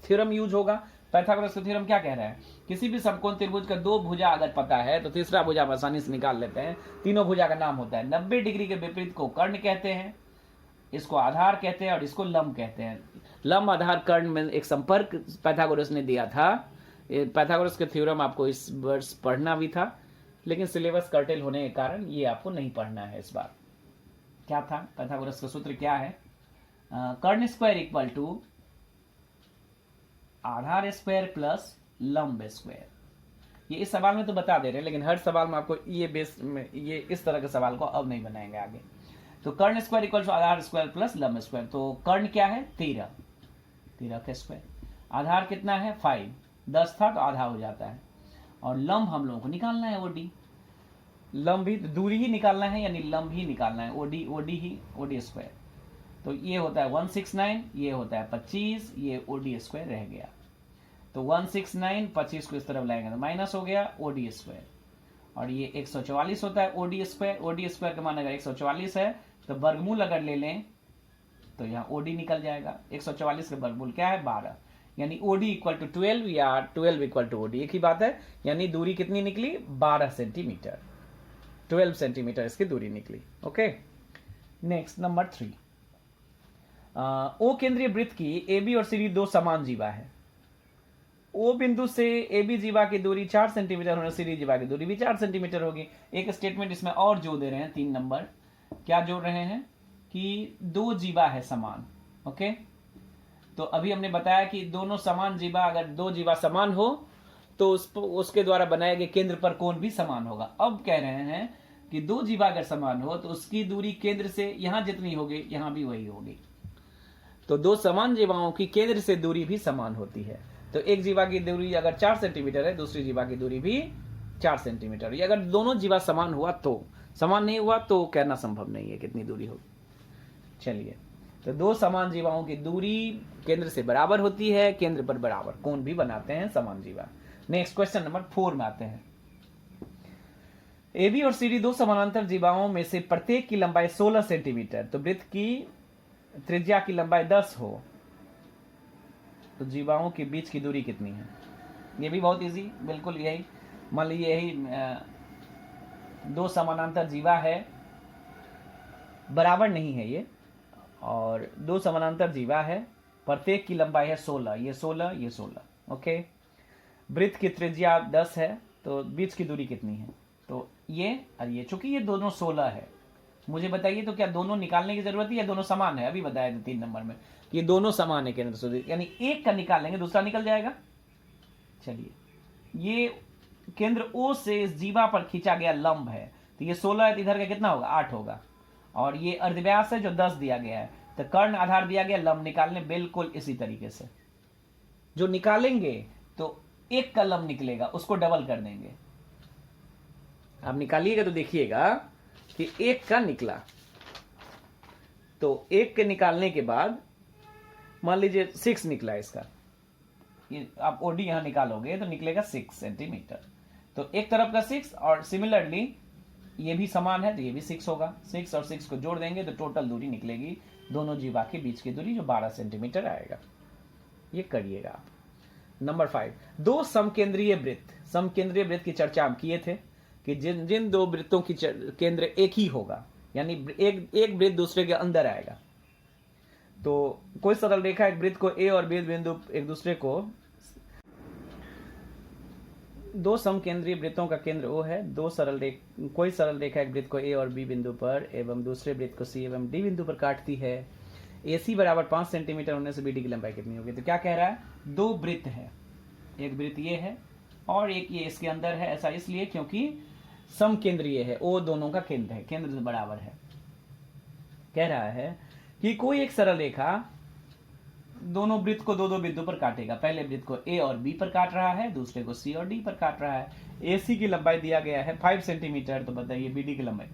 थ्योरम यूज होगा। पाइथागोरस का थ्योरम क्या कह रहा है, किसी भी समकोण त्रिभुज का दो भुजा अगर पता है तो तीसरा भुजा हम आसानी से निकाल लेते हैं। तीनों भुजा का नाम होता है 90 डिग्री के विपरीत को कर्ण कहते हैं, इसको आधार कहते हैं और इसको लंब कहते हैं। लंब आधार कर्ण में एक संपर्क पाइथागोरस ने दिया था। पाइथागोरस के थ्योरम आपको इस वर्ष पढ़ना भी था, लेकिन सिलेबस कर्टेल होने के कारण ये आपको नहीं पढ़ना है इस बार। क्या था पाइथागोरस का सूत्र, क्या है, कर्ण स्क्वायर इक्वल टू आधार स्क्वायर प्लस लंब स्क्वायर। ये इस सवाल में तो बता दे रहे हैं, लेकिन हर सवाल में आपको ये बेस में ये इस तरह के सवाल को अब नहीं बनाएंगे आगे। तो कर्ण स्क्वायर इक्वल टू आधार स्क्वायर प्लस लंब स्क्वायर। तो कर्ण क्या है 13 का स्क्वायर, आधार कितना है 5, 10 था तो आधा हो जाता है, और लंब हम लोगों को निकालना है OD। लंब भी दूरी ही निकालना है, यानी लंब ही निकालना है, OD स्क्वायर। तो ये होता है 169, ये होता है 25, ये OD स्क्वायर रह गया। तो 169 25 को इस तरफ लाएंगे तो माइनस हो गया OD स्क्वायर, और ये 144 होता है OD स्क्वायर। OD स्क्वायर का मान अगर 144 है तो वर्गमूल अगर ले लें तो यहाँ OD निकल जाएगा। 144 का वर्गमूल क्या है 12, यानी OD इक्वल टू 12 या 12 इक्वल टू OD, एक ही बात है। यानी दूरी कितनी निकली 12 सेंटीमीटर, 12 सेंटीमीटर इसकी दूरी निकली। ओके, नेक्स्ट नंबर 3, O केंद्रीय वृत्त की AB और CD दो समान जीवा है। O बिंदु से AB जीवा की दूरी 4 सेंटीमीटर होने CD जीवा की दूरी भी 4 सेंटीमीटर होगी। एक स्टेटमेंट इसमें और जोड़ दे रहे हैं 3 नंबर, क्या जोड़ रहे हैं कि दो जीवा है समान। ओके, तो अभी हमने बताया कि दोनों समान जीवा, अगर दो जीवा समान हो तो उसके द्वारा बनाए गए केंद्र पर कोण भी समान होगा। अब कह रहे हैं कि दो जीवा अगर समान हो तो उसकी दूरी केंद्र से यहां जितनी होगी यहां भी वही होगी। तो दो समान जीवाओं की केंद्र से दूरी भी समान होती है। तो एक जीवा की दूरी अगर 4 सेंटीमीटर है, दूसरी जीवा की दूरी भी 4 सेंटीमीटर। ये अगर दोनों जीवा समान हुआ तो, समान नहीं हुआ तो कहना संभव नहीं है कितनी दूरी होगी। चलिए, तो दो समान जीवाओं की दूरी केंद्र से बराबर होती है, केंद्र पर बराबर कोण भी बनाते हैं समान जीवा। नेक्स्ट क्वेश्चन नंबर 4 में आते हैं। AB और CD दो समानांतर जीवाओं में से प्रत्येक की लंबाई 16 सेंटीमीटर, तो वृत्त की त्रिज्या की लंबाई 10 हो तो जीवाओं के बीच की दूरी कितनी है। ये भी बहुत इजी, बिल्कुल यही, मान लीजिए यही दो समानांतर जीवा है, बराबर नहीं है ये, और दो समानांतर जीवा है, प्रत्येक की लंबाई है 16, ये 16 ये 16, ओके। वृत्त की त्रिज्या 10 है, तो बीच की दूरी कितनी है, तो ये और ये, चूंकि ये दोनों 16 है, मुझे बताइए तो क्या दोनों निकालने की जरूरत है या दोनों समान है? अभी बताया था 3 नंबर में कि दोनों समान है केंद्र से, यानी एक का निकाल लेंगे दूसरा निकल जाएगा। चलिए, ये केंद्र O से इस जीवा पर खींचा गया लंब है, तो ये 16 है, तो इधर का कितना होगा, 8 होगा, और ये अर्धव्यास है जो 10 दिया गया है, तो कर्ण आधार दिया गया, लंब निकालने बिल्कुल इसी तरीके से जो निकालेंगे तो एक का लंब निकलेगा, उसको डबल कर देंगे। आप निकालिएगा तो देखिएगा कि एक का निकला, तो एक के निकालने के बाद मान लीजिए 6 निकला इसका, ये आप ओडी यहां निकालोगे तो निकलेगा 6 सेंटीमीटर, तो एक तरफ का 6, और सिमिलरली ये भी समान है तो ये भी 6 होगा, 6 और 6 को जोड़ देंगे तो टोटल दूरी निकलेगी दोनों जीवा के बीच की दूरी, जो 12 सेंटीमीटर आएगा। ये करिएगा आप। नंबर 5, दो समकेंद्रीय वृत्त, समकेंद्रीय वृत्त की चर्चा हम किए थे कि जिन जिन दो वृत्तों की केंद्र एक ही होगा, यानी एक वृत्त दूसरे के अंदर आएगा, तो कोई सरल रेखा एक वृत्त को ए और बी बिंदु एक दूसरे को, दो समकेंद्रीय वृत्तों का केंद्र O है, कोई सरल रेखा एक वृत्त को ए और बी बिंदु पर एवं दूसरे वृत्त को सी एवं डी बिंदु पर काटती है। AC बराबर 5 सेंटीमीटर होने से BD की लंबाई कितनी होगी? तो क्या कह रहा है, दो वृत्त है, एक वृत्त ये है और एक ये इसके अंदर है, ऐसा इसलिए क्योंकि समकेंद्रीय है, O दोनों का केंद्र है, केंद्र से बराबर है। कह रहा है कि कोई एक सरल रेखा दोनों वृत्त को दो दो बिंदु पर काटेगा, पहले वृत्त को A और B पर काट रहा है, दूसरे को C और D पर काट रहा है। AC की लंबाई दिया गया है 5 सेंटीमीटर, तो बताइए BD की लंबाई,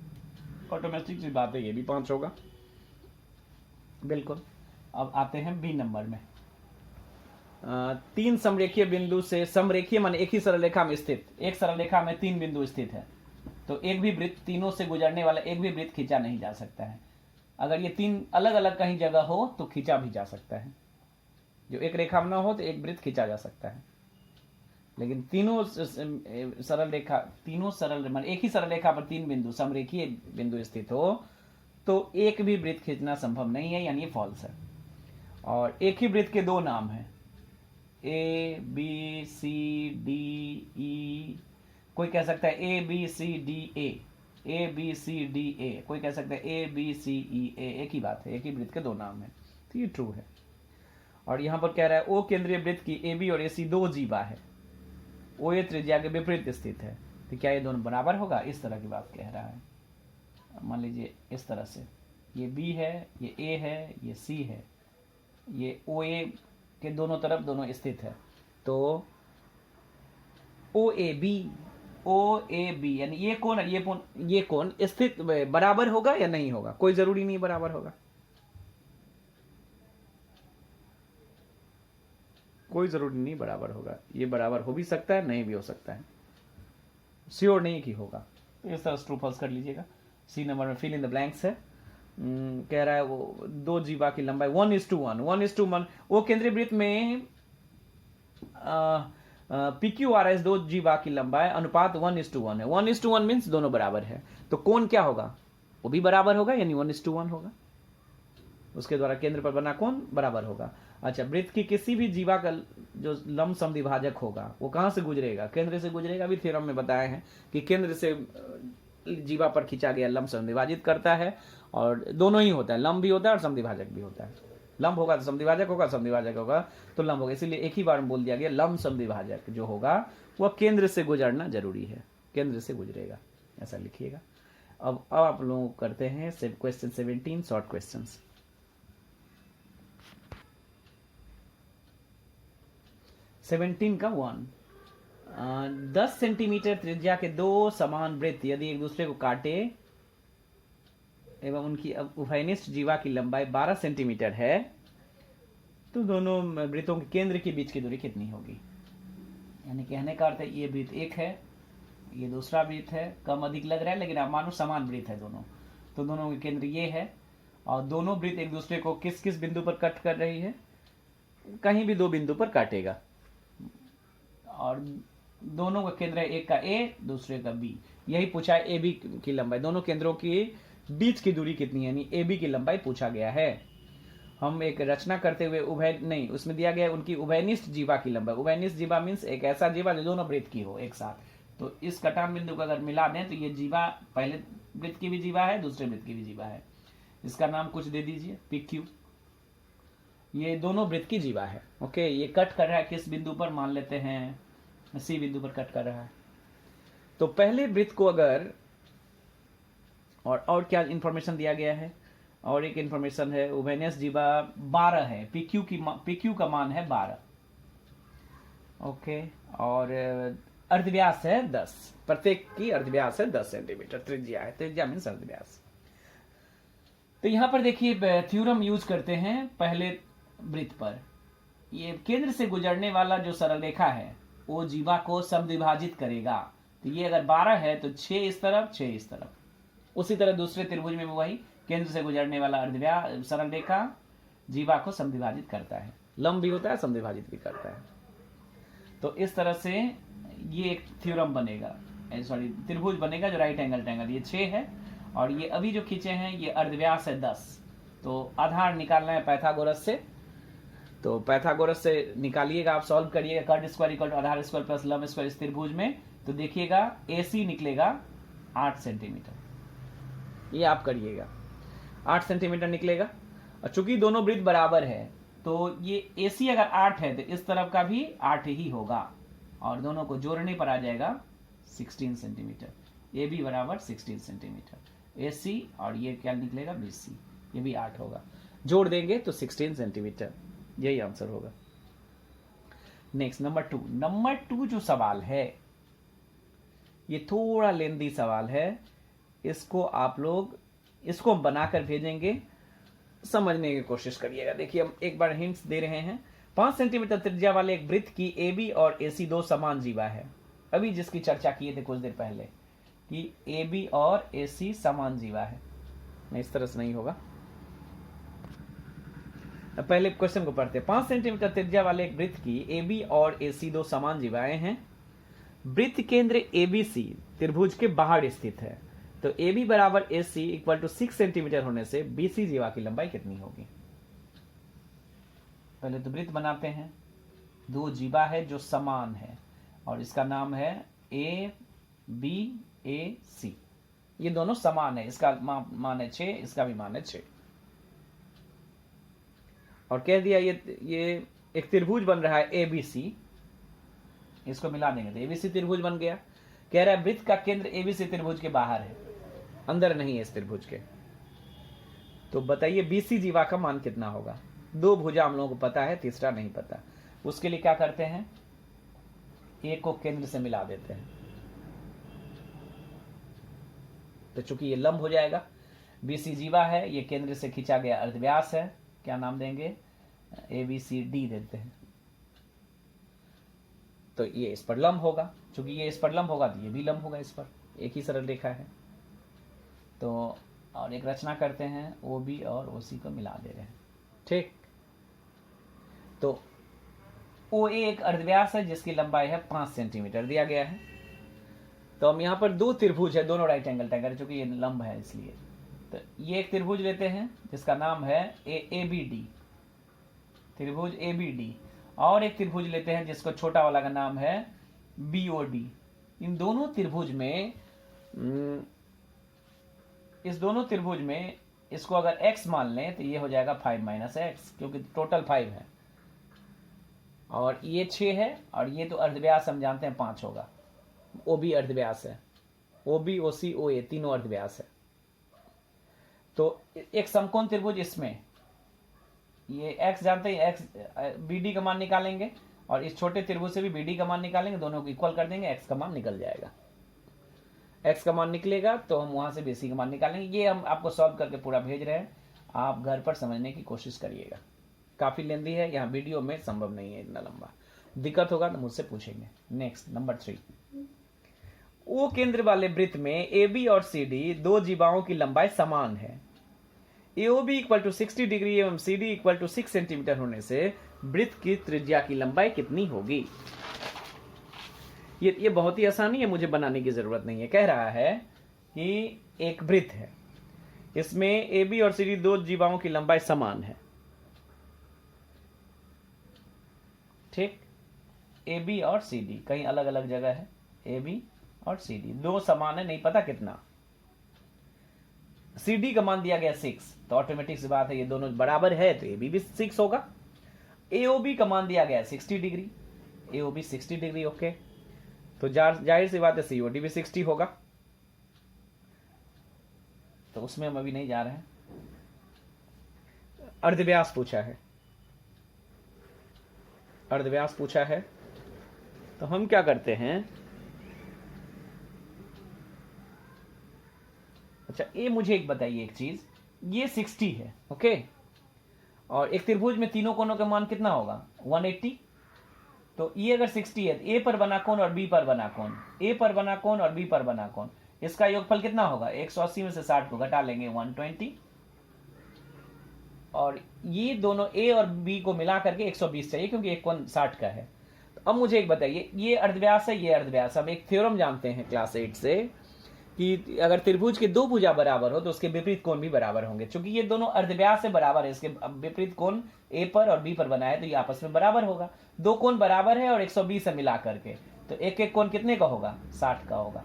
ऑटोमेटिक सी बात है, ये भी 5 होगा, बिल्कुल। अब आते हैं B नंबर में। 3 समरेखीय बिंदु से, समरेखीय मान एक ही सरल रेखा में स्थित, एक सरल रेखा में 3 बिंदु स्थित है, तो एक भी वृत्त, तीनों से गुजरने वाला एक भी वृत्त खींचा नहीं जा सकता है। अगर ये 3 अलग अलग कहीं जगह हो तो खींचा भी जा सकता है, जो एक रेखा में ना हो तो एक वृत्त खींचा जा सकता है, लेकिन तीनों सरल रेखा, तीनों सरल मान एक ही सरल रेखा पर 3 बिंदु समरेखीय बिंदु स्थित हो तो एक भी वृत्त खींचना संभव नहीं है, यानी ये फॉल्स है। और एक ही वृत्त के दो नाम हैं, A B C D E, कोई कह सकता है A B C D A, A B C D A, कोई कह सकता है A B C E A, एक ही बात है, एक ही वृत्त के दो नाम है, तो ये ट्रू है। और यहां पर कह रहा है O केंद्रीय वृत्त की AB और AC दो जीवा है, OA त्रिज्या के विपरीत स्थित है, तो क्या ये दोनों बराबर होगा? इस तरह की बात कह रहा है। मान लीजिए इस तरह से, ये B है, ये A है, ये C है, ये OA के दोनों तरफ दोनों स्थित है, तो OAB यानी ये कोण ये कोण स्थित बराबर होगा या नहीं होगा? कोई जरूरी नहीं बराबर होगा, कोई जरूरी नहीं बराबर होगा, ये बराबर हो भी सकता है, नहीं भी हो सकता है, श्योर नहीं कि होगा। तो इस तरह ट्रू फॉल्स कर लीजिएगा। सी नंबर में फिल इन द ब्लैंक्स है। कह रहा है वो दो जीवा की लंबाई 1:1 वो केंद्रीय वृत्त में PQRS दो जीवा की लंबाई अनुपात 1:1 है। 1:1 मीन्स दोनों बराबर है, तो कोण क्या होगा? वो भी बराबर होगा, यानी 1:1 होगा, उसके द्वारा केंद्र पर बना कोण बराबर होगा। अच्छा, वृत्त की किसी भी जीवा का जो लंब समद्विभाजक होगा वो कहां से गुजरेगा? केंद्र से गुजरेगा। अभी थ्योरम में बताए हैं कि केंद्र से जीवा पर खींचा गया लंब समद्विभाजित करता है, और दोनों ही होता है, लंब भी होता है और समद्विभाजक भी होता है। लंब होगा तो समद्विभाजक होगा, समद्विभाजक होगा तो लंब होगा, इसीलिए एक ही बार में बोल दिया गया लंब समद्विभाजक जो होगा वह केंद्र से गुजरना जरूरी है, केंद्र से गुजरेगा, ऐसा लिखिएगा। अब आप लोग करते हैं क्वेश्चन 17 शॉर्ट क्वेश्चन। 17 का 1, 10 सेंटीमीटर त्रिज्या के दो समान वृत्त यदि एक दूसरे को काटे एवं उनकी उभयनिष्ठ जीवा की लंबाई 12 सेंटीमीटर है, तो दोनों वृत्तों के केंद्र के बीच की दूरी कितनी होगी? यानी कहने का अर्थ है ये वृत्त एक है, ये दूसरा वृत्त है, कम अधिक लग रहा है लेकिन आप मानो समान वृत्त है दोनों, तो दोनों के केंद्र ये है, और दोनों वृत्त एक दूसरे को किस किस बिंदु पर कट कर रही है? कहीं भी दो बिंदु पर काटेगा, और दोनों का केंद्र है, एक का ए दूसरे का बी। यही पूछा है, ए बी की लंबाई, दोनों केंद्रों की बीच की दूरी कितनी है, यानी ए बी की लंबाई पूछा गया है। हम एक रचना करते हुए उभय नहीं, उसमें दिया गया है उनकी उभयनिष्ठ जीवा की लंबाई। उभयनिष्ठ जीवा मीन्स एक ऐसा जीवा जो दोनों वृत्त की हो एक साथ। तो इस कटान बिंदु को अगर मिला दें तो ये जीवा पहले वृत्त की भी जीवा है, दूसरे वृत्त की भी जीवा है। इसका नाम कुछ दे दीजिए, पी क्यू। ये दोनों वृत्त की जीवा है। ओके, ये कट कर रहा है किस बिंदु पर, मान लेते हैं सी बिंदु पर कट कर रहा है। तो पहले वृत्त को अगर और क्या इंफॉर्मेशन दिया गया है, और एक इंफॉर्मेशन है उभयनिष्ठ जीवा 12 है, पीक्यू का मान है 12। ओके, और अर्धव्यास है 10, प्रत्येक की अर्धव्यास है 10 सेंटीमीटर, त्रिज्या है, त्रिज्या मीन्स अर्धव्यास। तो यहां पर देखिए थ्योरम यूज करते हैं पहले वृत्त पर। ये केंद्र से गुजरने वाला जो सरल रेखा है वो जीवा को समद्विभाजित करेगा। तो ये अगर 12 है तो 6 इस तरफ 6 इस तरफ। उसी तरह दूसरे त्रिभुज में वही केंद्र से गुजरने वाला अर्धव्यास सरल रेखा जीवा को समद्विभाजित करता है, लंब भी होता है समद्विभाजित भी करता है। तो इस तरह से ये एक थ्योरम बनेगा, सॉरी त्रिभुज बनेगा जो राइट एंगल ट्रायंगल। ये 6 है और ये अभी जो खींचे हैं ये अर्धव्यास है 10। तो आधार निकालना है पाइथागोरस से, तो पाइथागोरस से निकालिएगा, आप सॉल्व करिएगा। कट स्क्वायर इक्वल टू आधार स्क्वायर प्लस लंब स्क्वायर इस त्रिभुज में, तो देखिएगा AC निकलेगा 8 सेंटीमीटर। ये आप करिएगा, 8 सेंटीमीटर निकलेगा। और चूंकि दोनों वृत्त बराबर है तो ये AC अगर 8 है तो इस तरफ का भी 8 ही होगा, और दोनों को जोड़ने पर आ जाएगा 16 सेंटीमीटर। AB बराबर 16 सेंटीमीटर AC, और ये क्या निकलेगा BC, ये भी 8 होगा। जोड़ देंगे तो 16 सेंटीमीटर, यही आंसर होगा। Next number 2। नंबर 2 जो सवाल है ये थोड़ा लेंदी सवाल है, इसको आप लोग इसको हम बनाकर भेजेंगे, समझने की कोशिश करिएगा। देखिए हम एक बार हिंट्स दे रहे हैं। 5 सेंटीमीटर त्रिज्या वाले एक वृत्त की AB और AC दो समान जीवा है। अभी जिसकी चर्चा किए थे कुछ देर पहले कि AB और AC समान जीवा है, नहीं इस तरह से नहीं होगा। पहले क्वेश्चन को पढ़ते हैं। 5 सेंटीमीटर त्रिज्या वाले एक वृत्त की AB और AC दो समान जीवाएं हैं। वृत्त केंद्र ABC त्रिभुज के बाहर स्थित है। तो AB बराबर AC इक्वल टू 6 सेंटीमीटर होने से BC जीवा की लंबाई कितनी होगी। पहले तो वृत्त बनाते हैं, दो जीवा है जो समान है और इसका नाम है ABAC। ये दोनों समान है, इसका मान है 6, इसका भी मान है 6। और कह दिया ये एक त्रिभुज बन रहा है ABC, इसको मिला देंगे तो ABC त्रिभुज बन गया। कह रहा है वृत्त का केंद्र ABC त्रिभुज के बाहर है, अंदर नहीं है इस त्रिभुज के। तो बताइए BC जीवा का मान कितना होगा। दो भुजा हम लोगों को पता है, तीसरा नहीं पता। उसके लिए क्या करते हैं, A को केंद्र से मिला देते हैं, तो चूंकि ये लंब हो जाएगा। BC जीवा है, ये केंद्र से खींचा गया अर्धव्यास है, क्या नाम देंगे, ABCD देते हैं। तो ये इस पर लंब होगा, चूंकि ये इस पर लंब होगा तो ये भी लंब होगा इस पर, एक ही सरल रेखा है। तो और एक रचना करते हैं, OB और OC को मिला दे रहे हैं, ठीक। तो OA एक अर्धव्यास है जिसकी लंबाई है 5 सेंटीमीटर दिया गया है। तो हम यहाँ पर दो त्रिभुज है, दोनों राइट एंगल ट्रायंगल, चूंकि ये लंब है इसलिए। तो ये एक त्रिभुज लेते हैं जिसका नाम है ABD, त्रिभुज ABD, और एक त्रिभुज लेते हैं जिसको छोटा वाला का नाम है BOD। इन दोनों त्रिभुज में इस दोनों त्रिभुज में इसको अगर x मान लें तो ये हो जाएगा 5 - x, क्योंकि टोटल 5 है और ये 6 है, और ये तो अर्धव्यास हम जानते हैं 5 होगा। OB अर्धव्यास है, OB OC OA तीनों अर्धव्यास है। तो एक समकोण त्रिभुज, इसमें ये x जानते हैं, x BD का मान निकालेंगे और इस छोटे त्रिभुज से भी BD का मान निकालेंगे, दोनों को इक्वल कर देंगे, x का मान निकल जाएगा। x का मान निकलेगा तो हम वहां से BC का मान निकालेंगे। ये हम आपको सॉल्व करके पूरा भेज रहे हैं, आप घर पर समझने की कोशिश करिएगा। काफी लेंदी है, यहाँ वीडियो में संभव नहीं है इतना लंबा। दिक्कत होगा तो मुझसे पूछेंगे। Next number 3। O केंद्र वाले वृत्त में AB और CD दो जीवाओं की लंबाई समान है। AOB इक्वल टू 60 डिग्री एवं CD इक्वल टू 6 सेंटीमीटर होने से वृत्त की त्रिज्या की लंबाई कितनी होगी। ये बहुत ही आसानी है, मुझे बनाने की जरूरत नहीं है। कह रहा है कि एक वृत्त है, इसमें ए बी और सी डी दो जीवाओं की लंबाई समान है, ठीक। ए बी और सी डी कहीं अलग अलग जगह है, ए बी और सी डी दो समान है, नहीं पता कितना। सी डी का मान दिया गया 6, तो ऑटोमेटिक सी बात है ये दोनों बराबर है, तो ए बी भी 6 होगा। एओबी का मान दिया गया 60 डिग्री, एओबी 60 डिग्री, ओके। तो जाहिर सी बात है सीओडी भी 60 होगा, तो उसमें हम अभी नहीं जा रहे हैं। अर्धव्यास पूछा है, अर्धव्यास पूछा है, तो हम क्या करते हैं, अच्छा ये मुझे एक बताइए एक चीज, ये 60 है, ओके, और एक त्रिभुज में तीनों कोणों का मान कितना होगा 180, तो ये अगर 60 है तो ए पर बना कोण और बी पर बना कोण, ए पर बना कोण और बी पर बना कोण, इसका योगफल कितना होगा 180 में से 60 को घटा लेंगे 120, और ये दोनों ए और बी को मिला करके 120 चाहिए क्योंकि एक कोण 60 का है। तो अब मुझे एक बताइए, ये अर्धव्यास है, ये अर्धव्यास। हम एक थ्योरम जानते हैं क्लास 8 से कि अगर त्रिभुज के दो भुजा बराबर हो तो उसके विपरीत कोण भी बराबर होंगे। चूंकि ये दोनों अर्धव्यास से बराबर है, इसके विपरीत कोण ए पर और बी पर बना है, तो ये आपस में बराबर होगा। दो कोण बराबर है और 120 से मिला करके, तो एक एक कोण कितने का होगा 60 का होगा।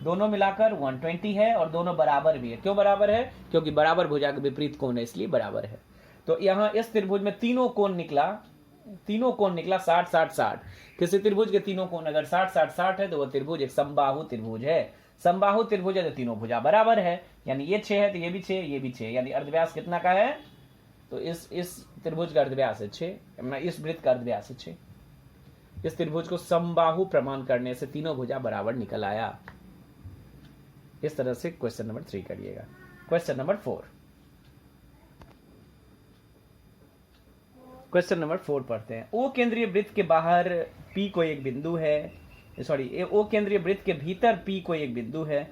दोनों मिलाकर 120 है और दोनों बराबर भी है। क्यों बराबर है? क्योंकि बराबर भुजा के विपरीत कोण है, इसलिए बराबर है। तो यहाँ इस त्रिभुज में तीनों कोण निकला 60 60 60। किसी त्रिभुज के तीनों कोण अगर 60 60 60 है तो वह त्रिभुज एक समबाहु त्रिभुज है। समबाहु त्रिभुज है तो तीनों भुजा बराबर है, यानी ये 6 है तो ये भी 6, ये भी 6, यानी अर्धव्यास कितना का है, तो इस त्रिभुज का अर्धव्यास है 6, इस वृत्त का अर्धव्यास है 6। इस त्रिभुज को समबाहु प्रमाण करने से तीनों भुजा बराबर निकल आया। इस तरह से क्वेश्चन नंबर 3 करिएगा। क्वेश्चन नंबर 4, क्वेश्चन नंबर 4 पढ़ते हैं। ओ केंद्रीय वृत्त के बाहर P को एक बिंदु है, सॉरी ओ केंद्रीय वृत्त के भीतर P को एक बिंदु है।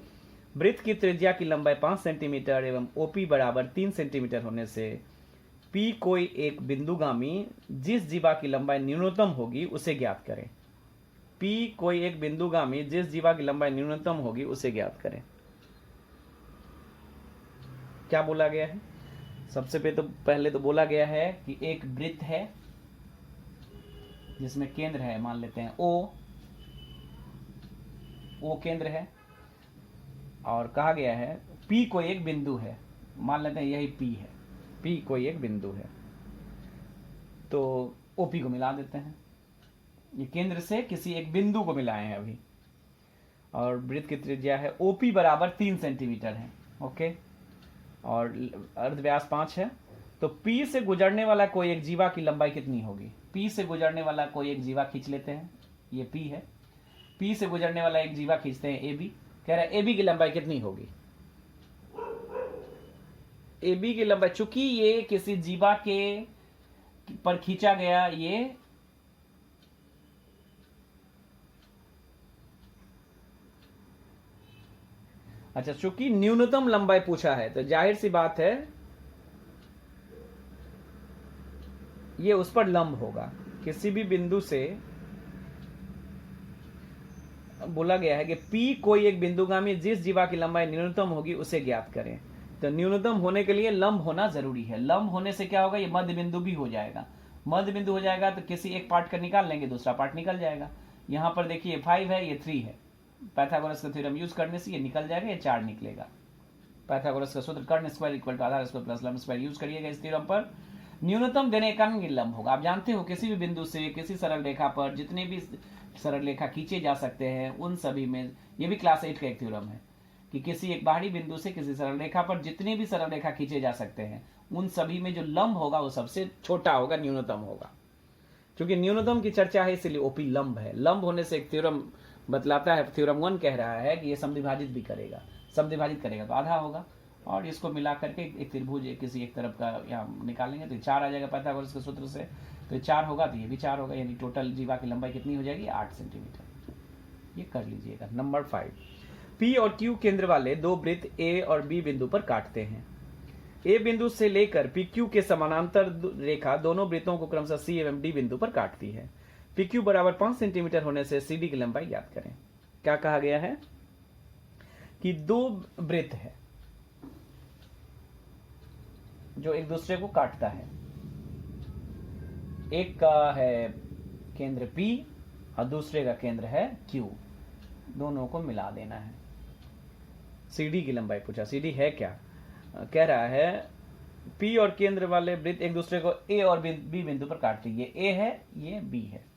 वृत्त की त्रिज्या की लंबाई 5 सेंटीमीटर एवं OP बराबर 3 सेंटीमीटर होने से P कोई एक बिंदुगामी जिस जीवा की लंबाई न्यूनतम होगी उसे ज्ञात करें। P कोई एक बिंदुगामी जिस जीवा की लंबाई न्यूनतम होगी उसे ज्ञात करें। क्या बोला गया है? सबसे पहले तो बोला गया है कि एक वृत्त है जिसमें केंद्र है, मान लेते हैं O केंद्र है, और कहा गया है P कोई एक बिंदु है, मान लेते हैं यही P है, P कोई एक बिंदु है, तो OP को मिला देते हैं। ये केंद्र से किसी एक बिंदु को मिलाए हैं अभी, और वृत्त की त्रिज्या है OP बराबर 3 सेंटीमीटर है, ओके, और अर्धव्यास 5 है। तो P से गुजरने वाला कोई एक जीवा की लंबाई कितनी होगी? P से गुजरने वाला कोई एक जीवा खींच लेते हैं, ये P है। P से गुजरने वाला एक जीवा खींचते हैं AB। कह रहा है AB की लंबाई कितनी होगी? AB की लंबाई, चूंकि ये किसी जीवा के पर खींचा गया, ये अच्छा, चूंकि न्यूनतम लंबाई पूछा है तो जाहिर सी बात है ये उस पर लंब होगा। किसी भी बिंदु से बोला गया है कि P कोई एक बिंदुगामी जिस जीवा की लंबाई न्यूनतम होगी उसे ज्ञात करें। तो न्यूनतम होने के लिए लंब होना जरूरी है। लंब होने से क्या होगा, ये मध्य बिंदु भी हो जाएगा। मध्य बिंदु हो जाएगा तो किसी एक पार्ट का निकाल लेंगे, दूसरा पार्ट निकल जाएगा। यहां पर देखिए 5 है, ये 3 है, पाइथागोरस का थ्योरम यूज करने से ये निकल जाएगा, ये 4 निकलेगा। पाइथागोरस का सूत्र कर्ण स्क्वायर इक्वल टू आधार स्क्वायर प्लस लंब स्क्वायर यूज करिएगा इस थ्योरम पर। न्यूनतम देने के कारण ये लंब होगा। आप जानते हो किसी भी बिंदु से किसी सरल रेखा पर जितने भी सरल रेखा खींचे जा सकते हैं उन सभी में, ये भी क्लास 8 का एक थ्योरम है कि किसी एक बाहरी बिंदु से किसी सरल रेखा पर जितने भी सरल रेखा खींचे जा सकते हैं उन सभी में जो लंब होगा वो सबसे छोटा होगा, न्यूनतम होगा। क्योंकि न्यूनतम की चर्चा है इसलिए OP लंब है। लंब होने से एक थ्योरम बतलाता है, थ्योरम 1 कह रहा है कि ये समद्विभाजित भी करेगा, समद्विभाजित करेगा तो आधा होगा, और इसको मिला करके एक त्रिभुज किसी एक तरफ का यहाँ निकालेंगे तो 4 आ जाएगा पाइथागोरस के सूत्र से। तो ये 4 होगा तो ये भी 4 होगा, यानी टोटल जीवा की लंबाई कितनी हो जाएगी 8 सेंटीमीटर। ये कर लीजिएगा। नंबर 5, P और Q केंद्र वाले दो वृत्त A और B बिंदु पर काटते हैं। A बिंदु से लेकर PQ के समानांतर रेखा दोनों वृत्तों को क्रमशः C एवं D बिंदु पर काटती है। पी क्यू बराबर 5 सेंटीमीटर होने से सी डी की लंबाई ज्ञात करें। क्या कहा गया है कि दो वृत्त है जो एक दूसरे को काटता है, एक का है केंद्र P और दूसरे का केंद्र है Q, दोनों को मिला देना है। CD की लंबाई पूछा, CD है क्या? कह रहा है P और केंद्र वाले वृत्त एक दूसरे को A और B बिंदु पर काटते हैं। ये A है, ये B है।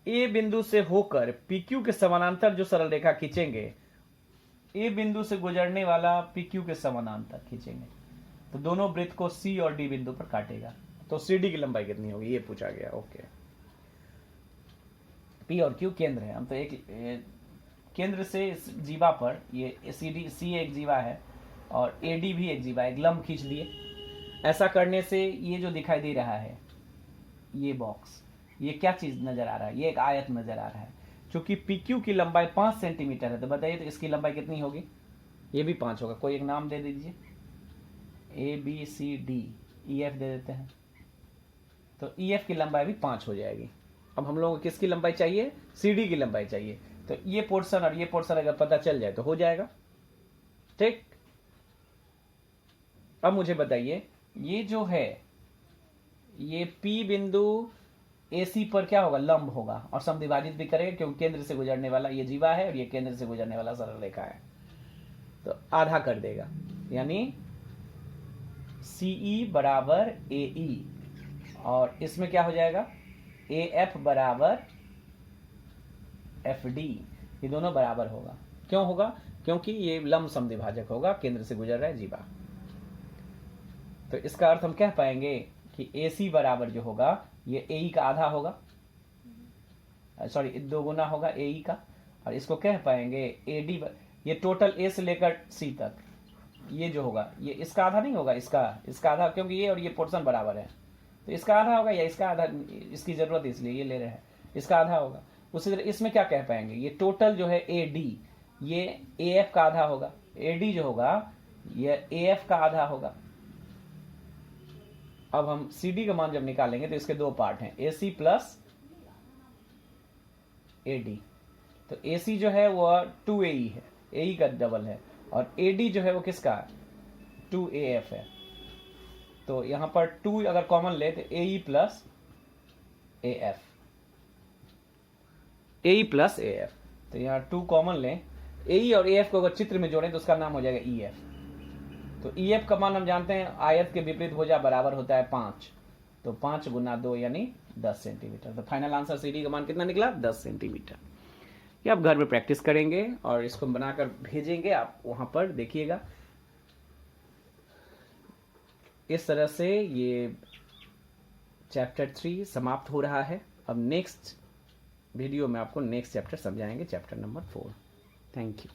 A बिंदु से होकर PQ के समानांतर जो सरल रेखा खींचेंगे, A बिंदु से गुजरने वाला PQ के समानांतर खींचेंगे, तो दोनों वृत्त को C और D बिंदु पर काटेगा। तो CD की लंबाई कितनी होगी ये पूछा गया। ओके, P और Q केंद्र है, हम तो एक केंद्र से इस जीवा पर ये C एक जीवा है और AD भी एक जीवा है, एक लंब खींच लिए। ऐसा करने से ये जो दिखाई दे रहा है ये बॉक्स, ये क्या चीज नजर आ रहा है? ये एक आयत नजर आ रहा है। चूंकि PQ की लंबाई 5 सेंटीमीटर है, तो बताइए तो इसकी लंबाई कितनी होगी? ये भी 5 होगा। कोई एक नाम दे दीजिए, ABCD, EF दे देते हैं, तो EF की लंबाई भी 5 हो जाएगी। अब हम लोगों को किसकी लंबाई चाहिए? CD की लंबाई चाहिए। तो ये पोर्शन और ये पोर्शन अगर पता चल जाए तो हो जाएगा। ठीक, अब मुझे बताइए, ये जो है ये P बिंदु AC पर क्या होगा? लंब होगा और समद्विभाजित भी करेगा, क्योंकि केंद्र से गुजरने वाला ये जीवा है और ये केंद्र से गुजरने वाला सरल रेखा है, तो आधा कर देगा, यानी CE बराबर AE, और इसमें क्या हो जाएगा? AF बराबर FD, ये दोनों बराबर होगा। क्यों होगा? क्योंकि ये लंब समद्विभाजक होगा, केंद्र से गुजर रहा है जीवा। तो इसका अर्थ हम कह पाएंगे कि AC बराबर जो होगा ये AE का आधा होगा, सॉरी 2 गुना होगा AE का, और इसको कह पाएंगे AD, ये टोटल A से लेकर C तक ये जो होगा ये इसका आधा नहीं होगा, इसका आधा, क्योंकि ये और ये पोर्शन बराबर है, तो इसका आधा होगा, या इसका आधा, इसकी जरूरत है इसलिए ये ले रहे हैं, इसका आधा होगा। उसी तरह इसमें क्या कह पाएंगे? ये टोटल जो है AD, ये AF का आधा होगा, AD जो होगा ये AF का आधा होगा। अब हम CD का मान जब निकालेंगे तो इसके दो पार्ट हैं, AC प्लस AD। तो AC जो है वो 2AE है, AE का डबल है, और AD जो है वो किसका? 2AF है। तो यहां पर 2 अगर कॉमन ले तो AE plus AF, AE plus AF, तो यहाँ 2 कॉमन लें, AE और AF को अगर चित्र में जोड़ें तो उसका नाम हो जाएगा EF। तो EF का मान हम जानते हैं आयत के विपरीत भुजा बराबर होता है 5, तो 5 गुना 2 यानी 10 सेंटीमीटर। तो फाइनल आंसर CD का मान कितना निकला? 10 सेंटीमीटर। ये आप घर में प्रैक्टिस करेंगे और इसको बनाकर भेजेंगे, आप वहां पर देखिएगा। इस तरह से ये चैप्टर 3 समाप्त हो रहा है। अब नेक्स्ट वीडियो में आपको नेक्स्ट चैप्टर समझाएंगे, चैप्टर नंबर 4। Thank you.